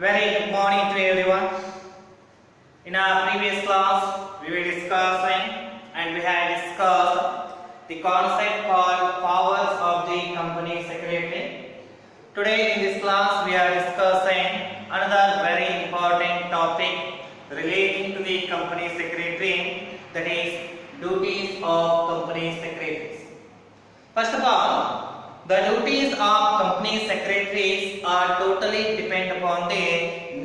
Very good morning to everyone. In our previous class, we were discussing and we had discussed the concept called powers of the company secretary. Today in this class, we are discussing another very important topic relating to the company secretary, that is duties of company secretaries. First of all, the duties of company secretaries are totally depend upon the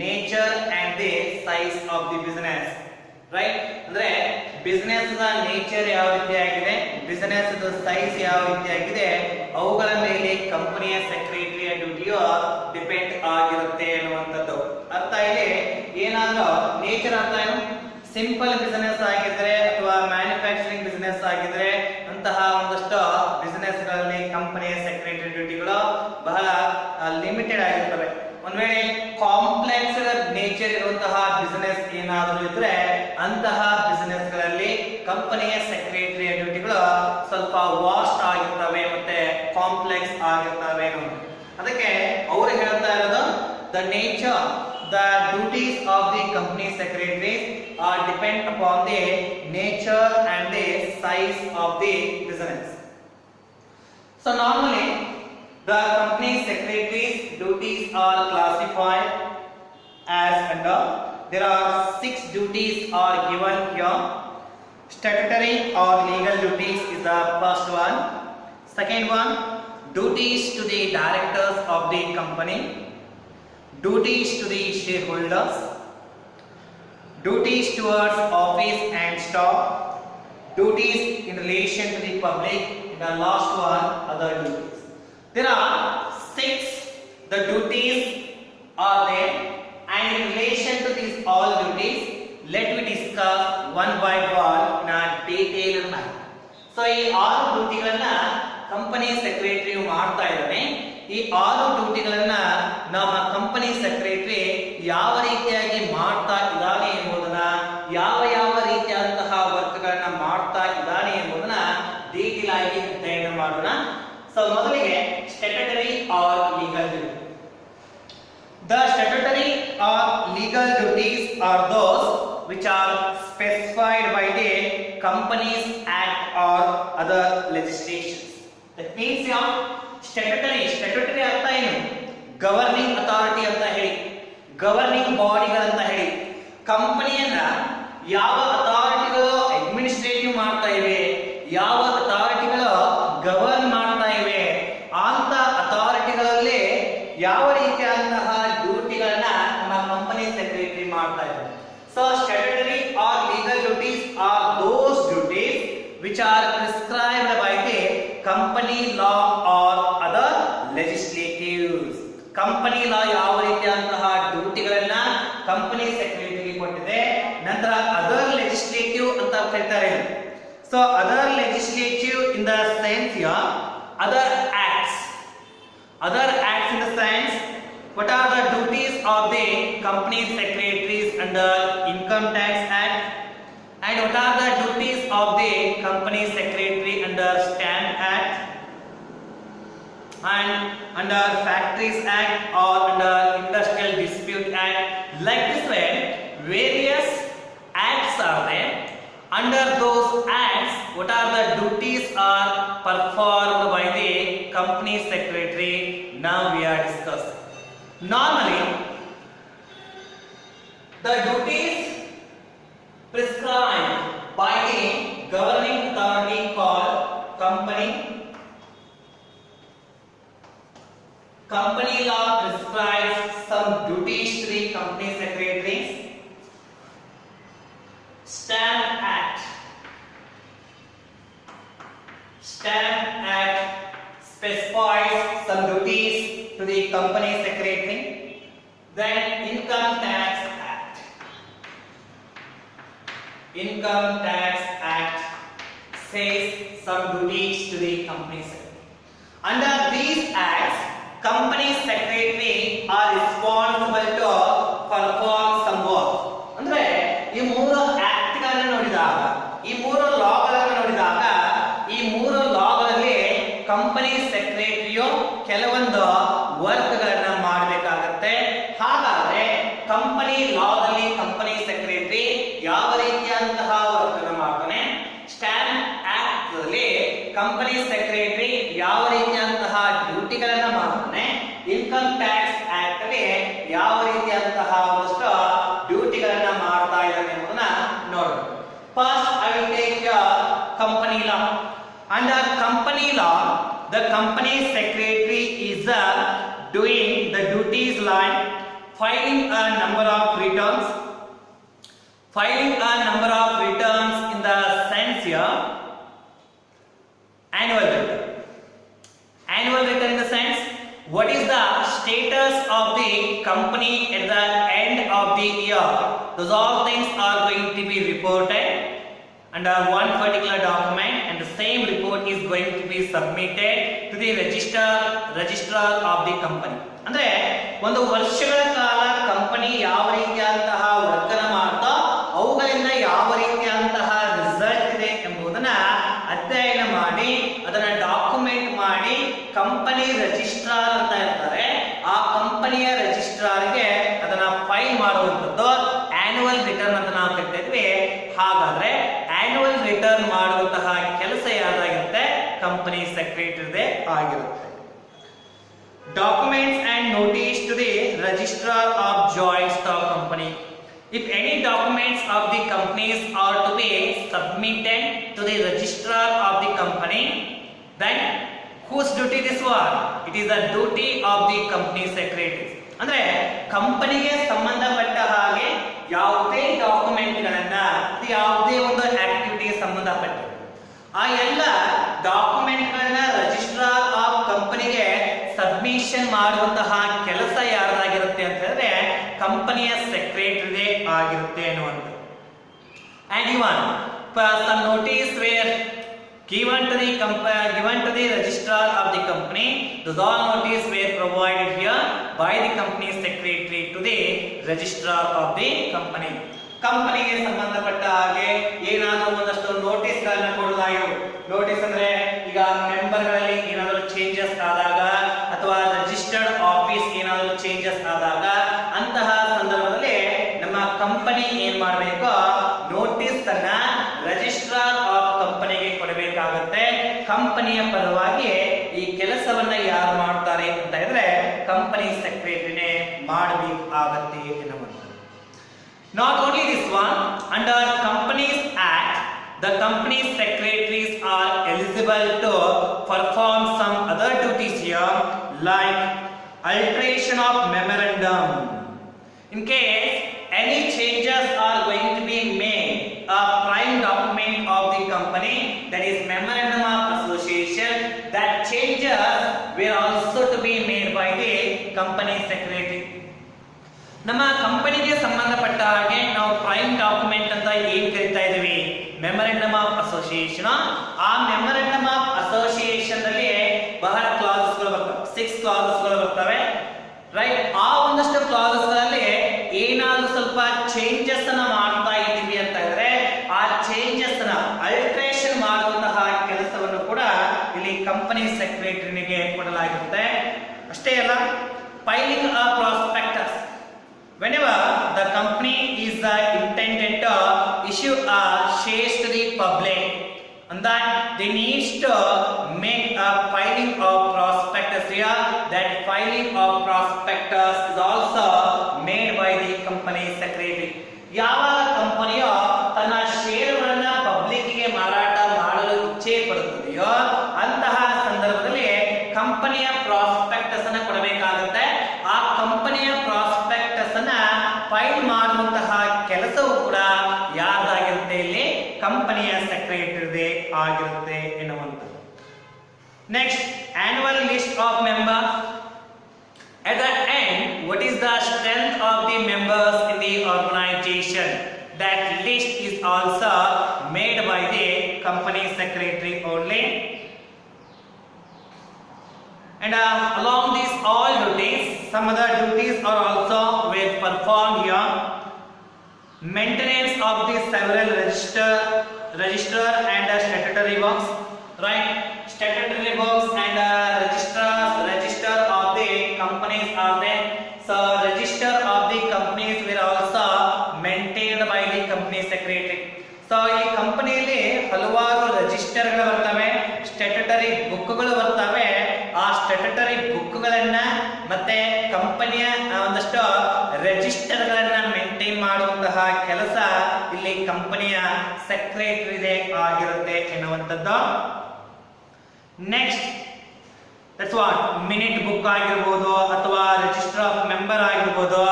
nature and the size of the business. Right? ಅಂದ್ರೆ business ನ nature ಯಾವ ರೀತಿಯಾಗಿದೆ, business the size ಯಾವ ರೀತಿಯಾಗಿದೆ, ಅವುಗಳ ಮೇಲೆ ಕಂಪನಿಯ ಸೆಕ್ರೆಟರಿಯ ಡ್ಯೂಟಿಯು depend ಆಗಿರುತ್ತೆ ಅನ್ನುವಂಥದ್ದು. ಅರ್ಥ ಇಲ್ಲಿ ಏನಾದ್ರೂ ನೇಚರ್ ಅರ್ಥ ಏನು, ಸಿಂಪಲ್ ಬಿಸಿನೆಸ್ ಆಗಿದ್ರೆ ಅಥವಾ ಮ್ಯಾನುಫ್ಯಾಕ್ಚರಿಂಗ್ ಬಿಸಿನೆಸ್ ಆಗಿದ್ರೆ ಅಂತಹ ಒಂದಷ್ಟು ಬಿಸಿನೆಸ್ ಗಳಲ್ಲಿ ಕಂಪನಿಯ ಸೆಕ್ರೆಟರಿ ಡ್ಯೂಟಿಗಳು ಬಹಳ ಲಿಮಿಟೆಡ್ ಆಗಿರ್ತವೆ. ಒಂದ್ ವೇಳೆ ಕಾಂಪ್ಲೆಕ್ಸ್ ನೇಚರ್ ಇರುವಂತಹ ಬಿಸಿನೆಸ್ ಏನಾದರೂ ಇದ್ರೆ ಅಂತಹ ಬಿಸಿನೆಸ್ ಗಳಲ್ಲಿ ಕಂಪನಿಯ ಸೆಕ್ರೆಟರಿಯ ಡ್ಯೂಟಿಗಳು ಸ್ವಲ್ಪ ವಾಸ್ಟ್ ಆಗಿರ್ತವೆ ಮತ್ತೆ ಕಾಂಪ್ಲೆಕ್ಸ್ ಆಗಿರ್ತವೆ. ಅದಕ್ಕೆ ಅವರು ಹೇಳ್ತಾ ಇರೋದು the nature, the duties of the company secretaries are depend upon the nature and the size of the business. So normally the company secretaries duties are classified as under. There are 6 duties are given here. Statutory or legal duties is the first one. Second one, duties to the directors of the company, duties to the shareholders, duties towards office and staff, duties in relation to the public, and the last one, other duties. There are 6 the duties are there, and in relation to these all duties, let me discuss one by one in a detailed manner. So ಈ 6 ಡ್ಯೂಟಿಗಳನ್ನ company secretary ಮಾಡ್ತಾ ಇದ್ದಾನೆ. ಈ 6 ಡ್ಯೂಟಿಗಳನ್ನ ನಮ್ಮ company secretary ಯಾವ ರೀತಿಯಾಗಿ ಮಾಡ್ತಾ ಇದ್ದಾನೆ ಎಂಬುದನ್ನ, ಯಾವ ಯಾವ ರೀತಿಯಾದಂತಹ ವರ್ಕ್ ಗಳನ್ನ ಮಾಡ್ತಾ ಇದ್ದಾನೆ ಎಂಬುದನ್ನ ಡೀಟೇಲ್ ಆಗಿ ಅಧ್ಯಯನ ಮಾಡೋಣ. ಸೊ ಮೊದಲಿಗೆ statutory or legal duty. The statutory or legal duties are those which are specified by the Companies Act or other legislations. That means statutory ಅರ್ಥ ಏನು, ಗವರ್ನಿಂಗ್ ಅಥಾರಿಟಿ ಅಂತ ಹೇಳಿ, ಗವರ್ನಿಂಗ್ ಬಾಡಿಗಳಂತ ಹೇಳಿ. ಕಂಪನಿಯನ್ನ ಯಾವ ಅಥಾರಿಟಿಗಳು ಅಡ್ಮಿನಿಸ್ಟ್ರೇಟಿವ್ ಮಾಡ್ತಾ ಇವೆ, ಯಾವ ಅಥಾರಿಟಿಗಳು ಗವರ್ನ್ ಮಾಡ್ತಾ ಇವೆ, ಅಂತ ಅಥಾರಿಟಿಗಳಲ್ಲಿ ಯಾವ ರೀತಿಯಾದಂತಹ ಡ್ಯೂಟಿಗಳನ್ನ ನಮ್ಮ ಕಂಪನಿ ಸೆಕ್ರೆಟರಿ ಮಾಡ್ತಾ ಇದ್ದಾರೆ. So statutory or legal duties are those duties which are prescribed by the company law or other legislatives. Company ಲಾ ಯಾವ ರೀತಿಯಾದಂತಹ ಡ್ಯೂಟಿಗಳನ್ನ ಕಂಪನಿ ಸೆಕ್ರೆಟರಿಗೆ ಕೊಟ್ಟಿದೆ, ನಂತರ ಅದರ್ ಲೆಜಿಸ್ಲೇಟಿವ್ ಅಂತ ಕರೀತಾರೆ. So other legislative in the sense here, other acts in the sense, what are the duties of the company secretaries under Income Tax Act, and what are the duties of the company secretary under Stamp Act and under Factories Act or under Industrial Dispute Act. Like this way, various acts are there. Under those acts, what are the duties are performed by the company secretary? Now we are discussing. Normally, the duties prescribed by the governing authority called company law prescribes some duties to the company secretaries. Stamp Act specifies some duties to the company secretary. Then Income Tax Act says some duties to the company secretary. Under these acts, company secretary are responsible to perform some work. ಅಂದ್ರೆ ಈ 3 act ಗಳನ್ನು ನೋಡಿದಾಗ, ಈ 3 ಲಾಗಳನ್ನು ನೋಡಿದಾಗ, ಈ 3 ಲಾಗಳಲ್ಲಿ company ಸೆಕ್ರೆಟರಿಯು ಕೆಲವೊಂದು work ಗಳನ್ನ ಮಾಡಬೇಕಾಗುತ್ತೆ. ಹಾಗಾದ್ರೆ ಯಾವ ರೀತಿಯಾದಂತಹ ವರ್ಕ್ ಅನ್ನು ಮಾಡ್ತಾನೆ, ಸ್ಟ್ಯಾಂಪ್ ಆಕ್ಟ್ ಅಲ್ಲಿ ಕಂಪನಿ ಸೆಕ್ರೆಟರಿ ಯಾವ ರೀತಿಯಾದಂತಹ ಡ್ಯೂಟಿಗಳನ್ನ ಮಾಡ್ತಾನೆ, ಇನ್ಕಮ್ ಟ್ಯಾಕ್ಸ್ ಆಕ್ಟ್ ಅಲ್ಲಿ ಯಾವ ರೀತಿಯಾದಂತಹ ಒಂದಷ್ಟು ಡ್ಯೂಟಿಗಳನ್ನ ಮಾಡ್ತಾ ಇದ್ದಾನೆ ಎಂಬುದನ್ನ ನೋಡೋಣ. First I will take company law. Under company law the company secretary is doing the duties like filing a number of returns in the sense here annual return in the sense what is the status of the company at the end of the year. Those all things are going to be reported under one particular document, and the same report is going to be submitted to the registrar of the company. ಅಂದ್ರೆ ಒಂದು ವರ್ಷಗಳ ಕಾಲ company ಯಾವ ರೀತಿಯಾದಂತಹ work ಅನ್ನು ಮಾಡ್ತಾ ಅವುಗಳಿಂದ ಯಾವ ರೀತಿಯಾದಂತಹ ರಿಸಲ್ಟ್ ಇದೆ ಎಂಬುದನ್ನ ಅಧ್ಯಯನ ಮಾಡಿ ಅದನ್ನ ಡಾಕ್ಯುಮೆಂಟ್ ಮಾಡಿ ಕಂಪನಿ ರಿಜಿಸ್ಟ್ರಾರ್ ಅಂತ ಇರ್ತಾರೆ, ಆ ಕಂಪನಿಯ ರಿಜಿಸ್ಟ್ರಾರ್ಗೆ ಅದನ್ನ ಫೈಲ್ ಮಾಡುವಂತದ್ದು ಆನ್ಯುವಲ್ ರಿಟರ್ನ್ ಅಂತ ನಾವು ಕರಿತಾ ಇದ್ವಿ. ಹಾಗಾದ್ರೆ ಆನ್ಯುವಲ್ ರಿಟರ್ನ್ ಮಾಡುವಂತಹ ಕೆಲಸ ಯಾರಾಗಿರುತ್ತೆ, ಕಂಪನಿ ಸೆಕ್ರೆಟರಿದೇ ಆಗಿರುತ್ತೆ. Documents and notice to the registrar of joint stock company. If any documents of the companies are to be submitted to the registrar of the company, then whose duty this one? It is the duty of the company secretary. ಅಂದ್ರೆ ಕಂಪನಿಗೆ ಸಂಬಂಧಪಟ್ಟ ಹಾಗೆ ಯಾವುದೇ document ಗಳನ್ನ, ಯಾವುದೇ ಒಂದು ಆಕ್ಟಿವಿಟಿಗೆ ಸಂಬಂಧಪಟ್ಟ ಆ ಎಲ್ಲ ಡಾಕ್ಯುಮೆಂಟ್ ಗಳನ್ನ ರಿಜಿಸ್ಟ್ರಾರ್ ಆಫ್ ಕಂಪನಿಗೆ ಸಬ್ಮಿಷನ್ ಮಾಡುವಂತಹ ಕೆಲಸ ಯಾರಾಗಿರುತ್ತೆ ಅಂತ ಹೇಳಿದ್ರೆ ಕಂಪನಿಯ ಸೆಕ್ರೆಟರಿದೇ ಆಗಿರುತ್ತೆ ಅನ್ನುವಂಥದ್ದು. And even some notice were given to the registrar of the company. Those all notice were provided here by the company secretary to the registrar of the company. ಕಂಪನಿಗೆ ಸಂಬಂಧಪಟ್ಟ ಹಾಗೆ ಏನಾದರೂ ಒಂದಷ್ಟು ನೋಟಿಸ್ ಗಳನ್ನ ಕೊಡಲಾಗಿರು. ನೋಟಿಸ್ ಅಂದ್ರೆ ಈಗ ಮೆಂಬರ್ಗಳಲ್ಲಿ ಏನಾದರೂ ಚೇಂಜಸ್ ಆದಾಗ ಅಥವಾ ರಿಜಿಸ್ಟರ್ಡ್ ಆಫೀಸ್ ಏನಾದರೂ ಚೇಂಜಸ್ ಆದಾಗ ಅಂತಹ ಸಂದರ್ಭದಲ್ಲಿ ನಮ್ಮ ಕಂಪನಿ ಏನ್ ಮಾಡಬೇಕು, ನೋಟಿಸ್ ಅನ್ನ ರಿಜಿಸ್ಟ್ರಾರ್ ಆಫ್ ಕಂಪನಿಗೆ ಕೊಡಬೇಕಾಗುತ್ತೆ. ಕಂಪನಿಯ ಪರವಾಗಿ ಈ ಕೆಲಸವನ್ನ ಯಾರು ಮಾಡ್ತಾರೆ ಅಂತ ಹೇಳಿದ್ರೆ ಕಂಪನಿ ಸೆಕ್ರೆಟರಿನೇ ಮಾಡಬೇಕಾಗತ್ತೆ ಎನ್ನುವುದು. Not only this one, under Companies Act, the company secretaries are eligible to perform some other duties here, like alteration of memorandum. In case any changes are going to be made, a prime document of the company, that is memorandum of association, that changes were also to be made by the company secretary. ನಮ್ಮ ಕಂಪನಿಗೆ ಸಂಬಂಧಪಟ್ಟ ಹಾಗೆ ನಾವು prime document ಅಂತ ಏನ್ ಕರಿತಾ ಇದೀವಿ, memorandum of association. ಆ ಮೆಮೊರಂಡಮ್ ಆಫ್ ಅಸೋಸಿಯೇಷನ್ ಅಲ್ಲಿ ಬಹಳ ಕ್ಲಾಸಸ್ ಗಳು ಬರ್ತವೆ, 6 ಕ್ಲಾಸಸ್ ಗಳು ಬರ್ತವೆ, ರೈಟ್. ಆ ಒಂದಷ್ಟು ಕ್ಲಾಸಸ್ ಗಳಲ್ಲಿ ಏನಾದ್ರೂ ಸ್ವಲ್ಪ ಚೇಂಜಸ್ ಅನ್ನ ಮಾಡ್ತಾ ಇದ್ದೀವಿ ಅಂತ ಇದ್ರೆ ಆ ಚೇಂಜಸ್ ನ ಅಲ್ಟ್ರೇಷನ್ ಮಾಡುವಂತಹ ಕೆಲಸವನ್ನು ಕೂಡ ಇಲ್ಲಿ ಕಂಪನಿ ಸೆಕ್ರೆಟರಿನಿಗೆ ಕೊಡಲಾಗಿರುತ್ತೆ. ಅಷ್ಟೇ ಅಲ್ಲ, filing a prospectus. Whenever the company is intended to issue a shares to the public, and that they needs to make a filing of prospectus here. That filing of prospectus is also made by the company secretary. ಯಾವಾಗ ಕಂಪನಿಯು ತನ್ನ ಷೇರುಗಳನ್ನ ಪಬ್ಲಿಕ್ಗೆ ಮಾರಾಟ ಮಾಡಲು ಇಚ್ಛೆ ಪಡುತ್ತದೆಯೋ ಅಂತಹ ಸಂದರ್ಭದಲ್ಲಿ ಕಂಪನಿಯ ಪ್ರಾಸ್ಪೆಕ್ಟಸ್ ಅನ್ನು ಕೊಡಬೇಕಾಗುತ್ತೆ. ಆ ಕಂಪನಿಯ ಪ್ರಾಸ್ಪೆಕ್ಟಸ್ ಅನ್ನ ಫೈಲ್ ಮಾಡುವಂತಹ ಕೆಲಸವು ಕೂಡ ಯಾರ್ದಾಗಿರುತ್ತೆ, ಇಲ್ಲಿ ಕಂಪನಿಯ ಸೆಕ್ರೆಟರಿದೇ ಆಗಿರುತ್ತೆ ಎನ್ನುವಂಥದ್ದು. Next, annual list of members. At the end, what is the strength of the members in the organization? That list is also made by the company secretary only. And along these all duties, some other duties are also were performed here. Maintenance of the several register and statutory works, right? Statutory works and register of the companies are there. So register of the companies were also maintained by the company secretary. So ಈ ಕಂಪನಿಯಲ್ಲಿ ಹಲವಾರು ರಿಜಿಸ್ಟರ್ಗಳು ಬರ್ತವೆ, statutory ಬುಕ್ಗಳು ಬರ್ತವೆ. ಆ statutory ಬುಕ್ಗಳನ್ನ ಮತ್ತೆ ಕಂಪನಿಯ ಒಂದಷ್ಟು ರಿಜಿಸ್ಟರ್ಗಳನ್ನ ಮೇಂಟೈನ್ ಮಾಡುವಂತಹ ಕೆಲಸ ಇಲ್ಲಿ ಕಂಪನಿಯ ಸೆಕ್ರೆಟರಿದೇ ಆಗಿರುತ್ತೆ ಎನ್ನುವಂಥದ್ದು. Next that's what minute book ಆಗಿರ್ಬೋದು, ಅಥವಾ ರಿಜಿಸ್ಟರ್ ಆಫ್ ಮೆಂಬರ್ ಆಗಿರ್ಬೋದು,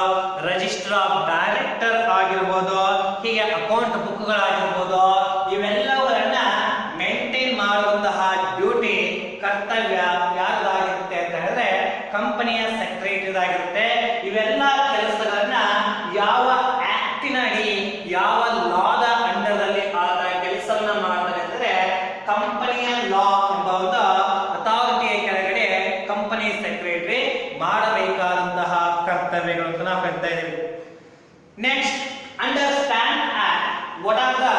ರಿಜಿಸ್ಟರ್ ಆಫ್ ಡೈರೆಕ್ಟರ್ ಆಗಿರ್ಬೋದು, ಹೀಗೆ ಅಕೌಂಟ್ ಬುಕ್ಗಳಾಗಿರ್ಬೋದು, ಇವೆಲ್ಲವನ್ನ ಮೇಂಟೈನ್ ಮಾಡುವಂತಹ ಡ್ಯೂಟಿ ಕರ್ತವ್ಯ ಯಾರ್ದಾಗಿರುತ್ತೆ ಅಂತ ಹೇಳಿದ್ರೆ ಕಂಪನಿಯ ಸೆಕ್ರೆಟರಿದಾಗಿರುತ್ತೆ. ಇವೆಲ್ಲ ಕೆಲಸಗಳನ್ನ ಯಾವ ಆಕ್ಟಿನ ಅಡಿ, ಯಾವ ಲಾದ ಅಂಡರ್ದಲ್ಲಿ ಆದ ಕೆಲಸವನ್ನ ಮಾಡ್ತಾರೆ ಅಂದ್ರೆ ಕಂಪನಿಯ ಲಾ ಎಂಬ ಒಂದು ಅಥಾರಿಟಿಯ ಕೆಳಗಡೆ ಕಂಪನಿ ಸೆಕ್ರೆಟರಿ ಮಾಡಬೇಕಾದಂತಹ ಕರ್ತವ್ಯಗಳು ಅಂತ ನಾವು ಕರಿತಾ ಇದ್ದೀವಿ. Next, under stamp act what are the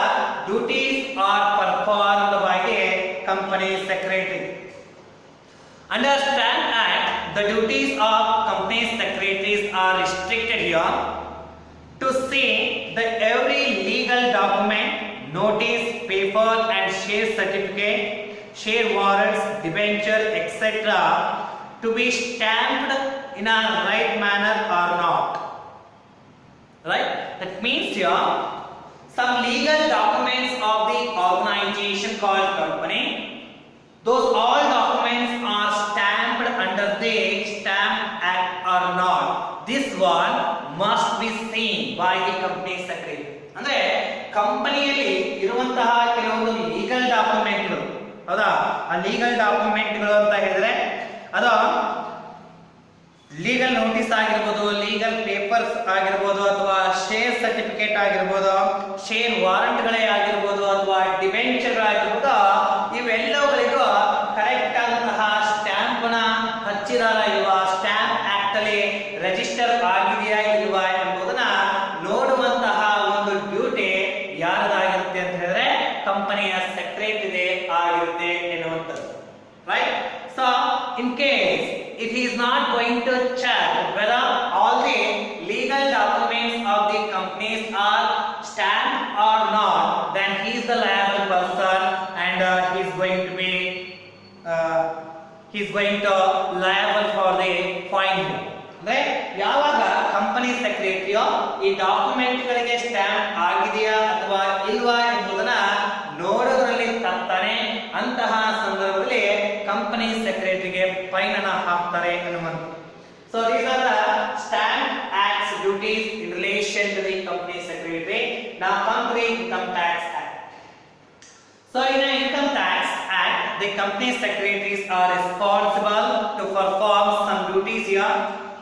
duties are performed by a company secretary? Under Stamp Act, the duties of company secretaries are restricted here to see that every legal document, notice, paper and share certificate, share warrants, debenture, etc. to be stamped in a right manner or not. Right? That means here some legal documents of the organization called company, those all documents are stamped under the Stamp Act or not. This one must be seen by the company secretary. ಅಂದ್ರೆ ಕಂಪನಿಯಲ್ಲಿ ಇರುವಂತಹ ಕೆಲವೊಂದು legal ಡಾಕ್ಯುಮೆಂಟ್ಗಳು, ಹೌದಾ, ಆ legal ಡಾಕ್ಯುಮೆಂಟ್ಗಳು ಅಂತ ಹೇಳಿದ್ರೆ ಅದು legal notice ಆಗಿರ್ಬೋದು, ಲೀಗಲ್ ಪೇಪರ್ಸ್ ಆಗಿರ್ಬೋದು, ಅಥವಾ ಶೇರ್ ಸರ್ಟಿಫಿಕೇಟ್ ಆಗಿರ್ಬೋದು, ಶೇರ್ ವಾರಂಟ್ಗಳೇ ಆಗಿರ್ಬೋದು, ಅಥವಾ ಡಿಬೆಂಚರ್ಗಳಾಗಿರ್ಬೋದು, ಇವೆಲ್ಲವುಗಳಿಗೂ ಕರೆಕ್ಟ್ ಆದಂತಹ ಸ್ಟ್ಯಾಂಪ್ ನ ಹಚ್ಚಿದಾರ ಇಲ್ವಾ, ಸ್ಟ್ಯಾಂಪ್ ಆಕ್ಟ್ ಅಲ್ಲಿ ರಿಜಿಸ್ಟರ್ ಆಗಿದೆಯಾ ಇಲ್ವಾ ಎಂಬುದನ್ನ ನೋಡುವಂತಹ ಒಂದು ಡ್ಯೂಟಿ ಯಾರದಾಗಿರುತ್ತೆ ಅಂತ ಹೇಳಿದ್ರೆ ಕಂಪನಿಯ ಸೆಕ್ರೆಟರಿ ಆಗಿರುತ್ತೆ ಎನ್ನುವಂಥದ್ದು. Right? So in case if he is not going to check whether all the legal documents of the companies are stamped or not, then he is the liable person and he is going to liable for the fine. ಅಂದ್ರೆ ಯಾವಾಗ company ಸೆಕ್ರೆಟರಿಯೋ ಈ document ಗಳಿಗೆ stamp ಆಗಿದೆಯಾ ಅಥವಾ ಇಲ್ವಾ ಎಂಬುದನ್ನ ನೋಡೋದ್ರಲ್ಲಿ ತಪ್ಪಾನೆ, ಅಂತಹ ಸಂದರ್ಭದಲ್ಲಿ ಕಂಪನಿ ಸೆಕ್ರೆಟರಿಗೆ ಫೈನ್ ಅನ್ನು ಹಾಕ್ತಾರೆ ಎನ್ನುವಂಥದ್ದು. So these are the Stamp Act's duties in relation to the company secretary. Now come to the Income Tax Act. So in the Income Tax Act, the company secretaries are responsible to perform some duties here.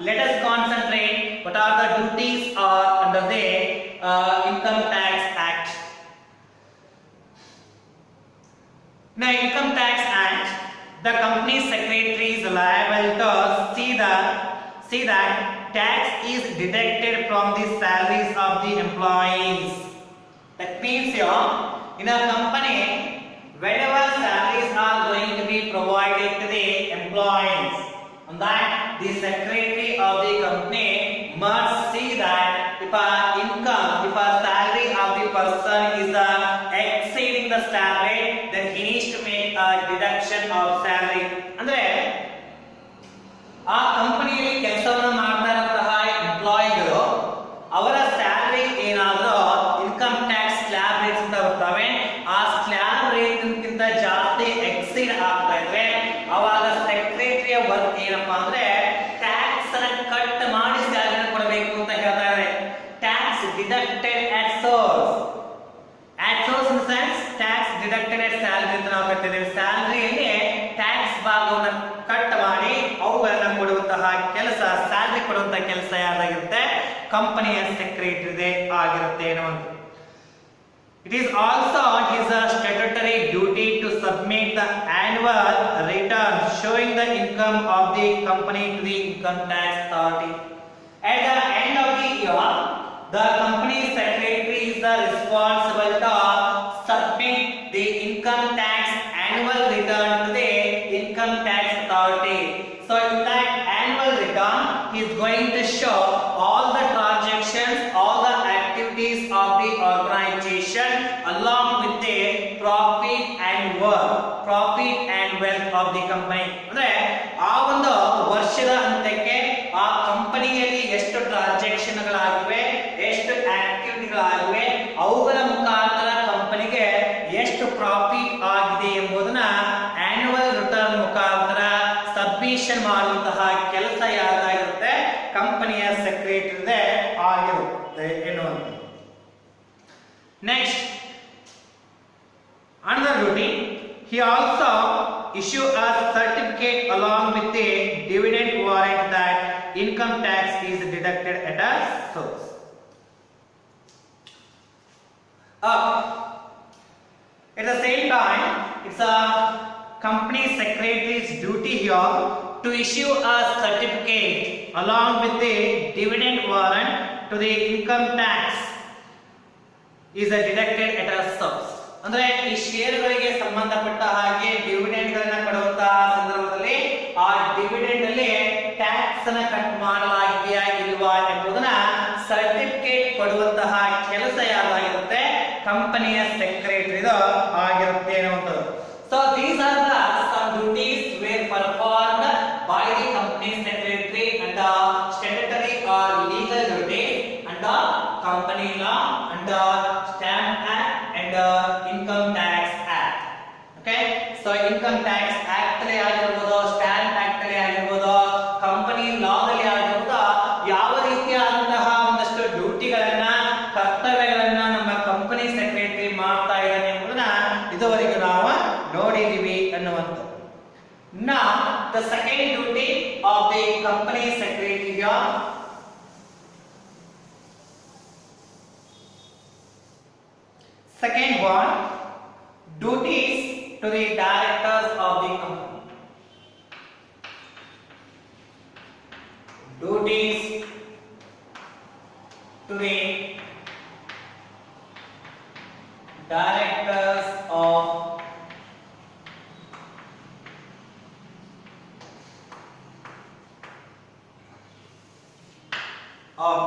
Let us concentrate what are the duties are under the Income Tax Act. In the Income Tax Act, the company secretary is liable to see that tax is deducted from the salaries of the employees. That means here, in a company, whenever salaries are going to be provided to the employees, on that the secretary of the company must see that if a salary of the person is exceeding the slab rate, then he needs to make a deduction of salary. ಅಂದ್ರೆ ಆ ಕಂಪನಿಯಲ್ಲಿ ಕೆಲಸವನ್ನು ಮಾಡ್ತಾ ಇರುವಂತಹ ಎಂಪ್ಲಾಯಿಗಳು ಅವರ salary ಏನಾದರೂ income tax slab rates ಅಂತ ಬರ್ತವೆ, ಆ ಸ್ಲ್ಯಾಬ್ ರೇಟ್ ಗಿಂತ ಜಾಸ್ತಿ ಎಕ್ಸೀಡ್ ಆಗ್ತಾ ಇದ್ರೆ ಅವಾಗ ಸೆಕ್ರೆಟರಿಯ ವರ್ಕ್ ಏನಪ್ಪಾ ಅಂದ್ರೆ ಟ್ಯಾಕ್ಸ್ ಅನ್ನ ಕಟ್ ಮಾಡಿ ಸ್ಯಾಲರಿ ಕೊಡಬೇಕು ಅಂತ ಹೇಳ್ತಾ ಇದ್ದಾರೆ. Tax deducted at source. At source in the sense tax deducted at salary ಅಂತ ನಾವು ಕರಿತೀವಿ. ಸ್ಯಾಲರಿಯಲ್ಲಿ ಟ್ಯಾಕ್ಸ್ ಭಾಗವನ್ನು ಕಟ್ ಮಾಡಿ ಅವುಗಳನ್ನ ಕೊಡುವಂತಹ ಕೆಲಸ, ಸ್ಯಾಲರಿ ಕೊಡುವಂತಹ ಕೆಲಸ ಯಾರಾಗಿರುತ್ತೆ? ಕಂಪನಿಯ ಸೆಕ್ರೆಟರಿದೇ ಆಗಿರುತ್ತೆ ಅನ್ನುವಂಥದ್ದು. It is also his statutory duty to submit the annual return showing the income of the company to the income tax authority. At the end of the year, the company secretary is responsible to submit the income tax annual return to the income tax authority. So in that annual return, he is going to show all the transactions, all the activities of the organization profit and wealth of the company. ಅಂದ್ರೆ ಆ ಒಂದು ವರ್ಷದ ಅಂತ್ಯಕ್ಕೆ ಆ ಕಂಪನಿಯಲ್ಲಿ ಎಷ್ಟು ಟ್ರಾನ್ಸಾಕ್ಷನ್ಗಳಾಗಿವೆ, ಎಷ್ಟು ಆಕ್ಟಿವಿಟಿಗಳಾಗಿವೆ, ಅವುಗಳ ಮುಖಾಂತರ ಕಂಪನಿಗೆ ಎಷ್ಟು ಪ್ರಾಫಿಟ್ ಆಗಿದೆ ಎಂಬುದನ್ನ ಆನ್ಯುವಲ್ ರಿಟರ್ನ್ ಮುಖಾಂತರ ಸಬ್ಮಿಷನ್ ಮಾಡುವಂತಹ ಕೆಲಸ ಯಾವ್ದಾಗಿರುತ್ತೆ, ಕಂಪನಿಯ ಸೆಕ್ರೆಟರಿದೇ ಆಗಿರುತ್ತೆ ಎನ್ನುವಂಥದ್ದು. Next, another duty, he also issue a certificate along with the dividend warrant that income tax is deducted at a source. At the same time, it's a company secretary's duty here to issue a certificate along with the dividend warrant to the income tax is deducted at a source. ಅಂದ್ರೆ ಈ ಷೇರುಗಳಿಗೆ ಸಂಬಂಧಪಟ್ಟ ಹಾಗೆ dividend ಗಳನ್ನ ಕೊಡುವಂತಹ ಸಂದರ್ಭದಲ್ಲಿ ಆ dividend ಅಲ್ಲಿ tax ಅನ್ನ ಕಟ್ ಮಾಡಲಾಗಿದೆಯಾ ಇಲ್ವಾ ಎಂಬುದನ್ನ ಸರ್ಟಿಫಿಕೇಟ್ ಕೊಡುವಂತಹ ಕೆಲಸ ಯಾವ್ದಾಗಿರುತ್ತೆ, ಕಂಪನಿಯ ಸೆಕ್ರೆಟರಿದು ಆಗಿರುತ್ತೆ ಅನ್ನುವಂಥದ್ದು. So these are the some duties were performed by the company secretary under statutory or legal duties under company law, under stamp act and income tax act. Okay, so income tax act ಅಲ್ಲಿ ಆಗಿರಬಹುದು, stamp act ಅಲ್ಲಿ ಆಗಿರಬಹುದು, company ಲಾ ದಲ್ಲಿ ಆಗಿರಬಹುದು, ಯಾವ ರೀತಿಯಾದಂತಹ ಒಂದಷ್ಟು ಡ್ಯೂಟಿಗಳನ್ನ, ಕರ್ತವ್ಯಗಳನ್ನ ನಮ್ಮ ಕಂಪನಿ ಸೆಕ್ರೆಟರಿ ಮಾಡ್ತಾ ಇದ್ದಾನೆ ಎಂಬುದನ್ನ ಇದುವರೆಗೂ ನಾವು ನೋಡಿದೀವಿ ಅನ್ನುವಂಥದ್ದು. Now the second duty of the company secretary here, second one, duties to the directors of the company. Duties to the directors of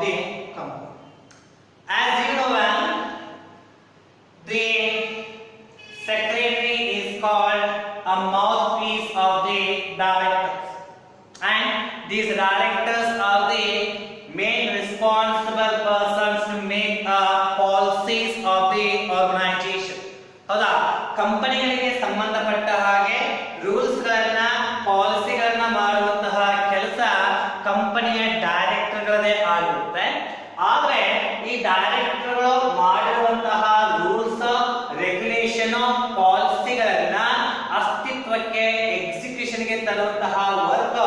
the company. As you know well, the secretary is called a mouthpiece of the directors, and these directors are the main responsible persons to make policies of the organization. ಹೌದಾ, ಕಂಪನಿಗಳಿಗೆ ಸಂಬಂಧಪಟ್ಟ ಹಾಗೆ rules ಗಳನ್ನ, ಪಾಲಿಸಿಗಳನ್ನ ಮಾಡುವಂತಹ ಕೆಲಸ ಕಂಪನಿಯ ಡೈರೆಕ್ಟರ್ಗಳದೇ ಆಗಿರುತ್ತೆ. ಆದ್ರೆ ಈ ಡೈರೆಕ್ಟರ್ಗಳು ಮಾಡಿರುವಂತಹ ರೂಲ್ಸ್, ರೆಗ್ಯುಲೇಷನ್, ಪಾಲಿಸಿಗಳನ್ನ ಅಸ್ತಿತ್ವಕ್ಕೆ, ಎಕ್ಸಿಕ್ಯೂಷನ್ಗೆ ತರುವಂತಹ ವರ್ಕ್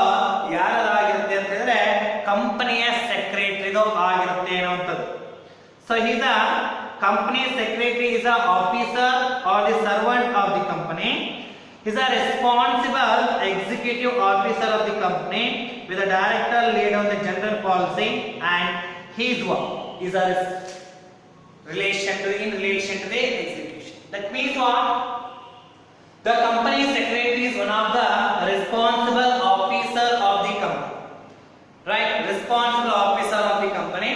ಯಾರಾಗಿರುತ್ತೆ ಅಂತ ಹೇಳಿದ್ರೆ ಕಂಪನಿಯ ಸೆಕ್ರೆಟರಿದು ಆಗಿರುತ್ತೆ ಅನ್ನುವಂಥದ್ದು. So is a company secretary is a officer or the servant of the company, is a responsible executive officer of the company with a director lead on the general policy, and his work is a in relation to the execution. That means what? The company secretary is one of the responsible officer of the company, right? Responsible officer of the company.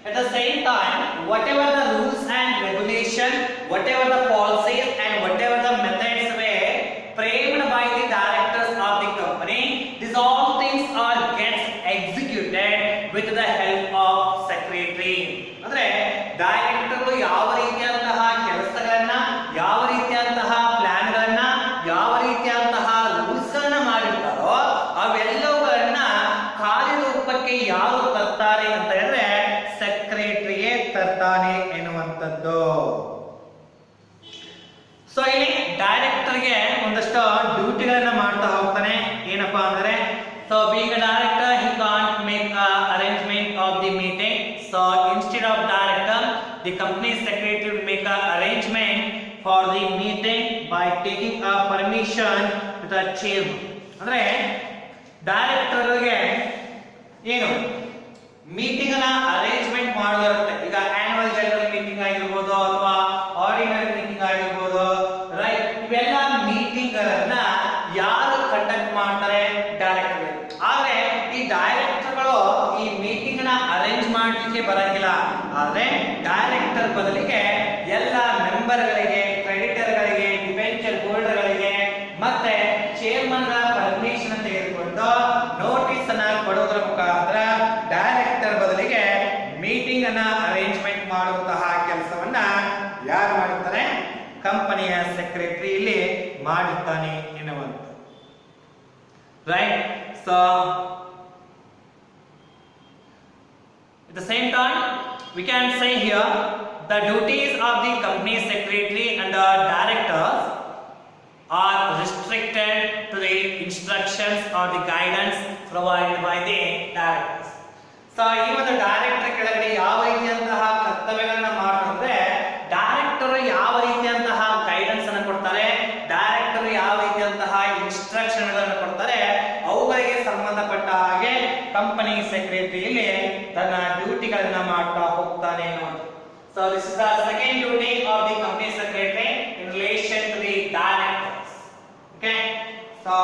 At the same time, whatever the rules and regulation, whatever the policies and whatever the methods were framed by the directors of the company, these all things are gets executed with the help of secretary. ಅಂದ್ರೆ ಡೈರೆಕ್ಟರ್ಗಳು ಯಾವ ರೀತಿಯಾದಂತಹ ಕೆಲಸಗಳನ್ನ, ಯಾವ ರೀತಿಯಾದಂತಹ plan ಗಳನ್ನ, ಯಾವ ರೀತಿಯಾದಂತಹ rules ಗಳನ್ನ ಮಾಡಿರ್ತಾರೋ ಅವೆಲ್ಲವುಗಳನ್ನ ಕಾರ್ಯರೂಪಕ್ಕೆ ಯಾರು ತರ್ತಾರೆ ಅಂತ ಹೇಳಿದ್ರೆ ಸೆಕ್ರೆಟರಿಯೇ ತರ್ತಾನೆ ಎನ್ನುವಂಥದ್ದು. ಸೊ ಇಲ್ಲಿ ಡೈರೆಕ್ಟರ್ಗೆ ಒಂದಷ್ಟು ಡ್ಯೂಟಿಗಳನ್ನ ಮಾಡ್ತಾ ಹೋಗ್ತಾನೆ. ಏನಪ್ಪಾ ಅಂದ್ರೆ, so being a director he can't make a arrangement of the meeting, so instead of director the company secretary will make a arrangement for the meeting by taking a permission to the chairman. ಅಂದ್ರೆ ಡೈರೆಕ್ಟರ್ಗೆ ಏನು meeting ಅನ್ನ arrangement ಮಾಡೋದಿರುತ್ತೆ. ಈಗ annual general meeting ಆಗಿರ್ಬೋದು ಅಥವಾ ordinary meeting ಆಗಿರ್ಬೋದು, right? ಇವೆಲ್ಲ meeting ಗಳನ್ನ ಯಾರು ಕಂಡಕ್ಟ್ ಮಾಡ್ತಾರೆ? ಡೈರೆಕ್ಟರ್. ಆದ್ರೆ ಈ ಡೈರೆಕ್ಟರ್ಗಳು ಈ ಮೀಟಿಂಗ್ ನ ಅರೇಂಜ್ ಮಾಡ್ಲಿಕ್ಕೆ ಬರಂಗಿಲ್ಲ. ಆದ್ರೆ ಡೈರೆಕ್ಟರ್ ಬದಲಿಗೆ ಎಲ್ಲ ಮೆಂಬರ್ ಗಳಿಗೆ, ಕ್ರೆಡಿಟರ್ ಗಳಿಗೆ ಅನ್ನ ಅರೇಂಜ್ಮೆಂಟ್ ಮಾಡುವಂತಹ ಕೆಲಸವನ್ನ ಯಾರು ಮಾಡುತ್ತಾರೆ? ಕಂಪನಿಯ ಸೆಕ್ರೆಟರಿ ಇಲ್ಲಿ ಮಾಡುತ್ತಾನೆ ಎನ್ನುವಂತ. Right. So at the same time we can say here the duties of the company secretary and the directors are restricted to the instructions or the guidance provided by the directors. So ಈ ಒಂದು director ಕೆಳಗಡೆ ಯಾವ ರೀತಿಯಂತಹ ಕರ್ತವ್ಯಗಳನ್ನ ಮಾಡ್ತಾರೆ, director ಯಾವ ರೀತಿಯಂತಹ guidance ಅನ್ನು ಕೊಡ್ತಾರೆ, ಡೈರೆಕ್ಟರ್ ಯಾವ ರೀತಿಯಂತಹ ಇನ್ಸ್ಟ್ರಕ್ಷನ್ ಗಳನ್ನು ಕೊಡ್ತಾರೆ, ಅವುಗಳಿಗೆ ಸಂಬಂಧಪಟ್ಟ ಹಾಗೆ ಕಂಪನಿ ಸೆಕ್ರೆಟರಿ ಇಲ್ಲಿ ತನ್ನ ಡ್ಯೂಟಿಗಳನ್ನ ಮಾಡ್ತಾ ಹೋಗ್ತಾನೆ ಅನ್ನೋದು. So this is the second duty of the company secretary in relation to the directors. Okay, so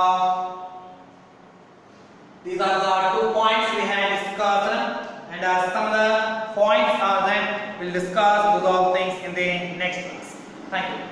these are the 2 points we have discussed, and some of the points are then we'll discuss those all things in the next class. Thank you.